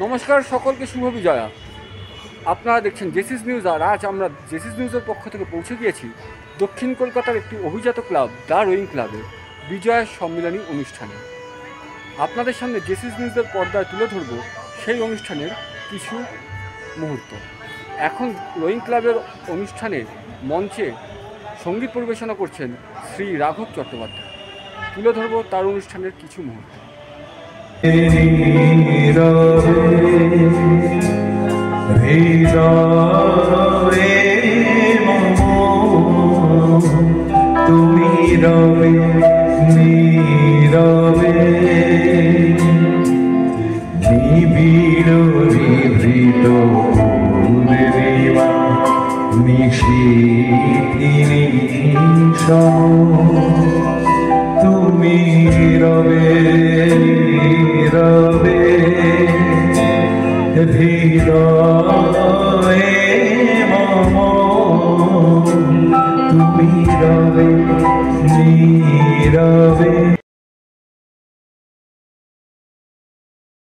নমস্কার, সকলকে শুভ বিজয়া। আপনারা দেখছেন জেসিস নিউজ, আর আজ আমরা জেসিস নিউজের পক্ষ থেকে পৌঁছে গিয়েছি দক্ষিণ কলকাতার একটি অভিজাত ক্লাব দ্য রোয়িং ক্লাবে বিজয়া সম্মিলনী অনুষ্ঠানে। আপনাদের সামনে জেসিস নিউজের পর্দায় তুলে ধরব সেই অনুষ্ঠানের কিছু মুহূর্ত। এখন রোয়িং ক্লাবের অনুষ্ঠানে মঞ্চে সঙ্গীত পরিবেশনা করছেন শ্রী রাঘব চট্টোপাধ্যায়। তুলে ধরব তার অনুষ্ঠানের কিছু মুহূর্ত। তুমি রবে নীরবে নিবিড় নিভৃত পূর্ণিমা নিশীথিনী তুমি রবে নীরবে হৃদয়ে মম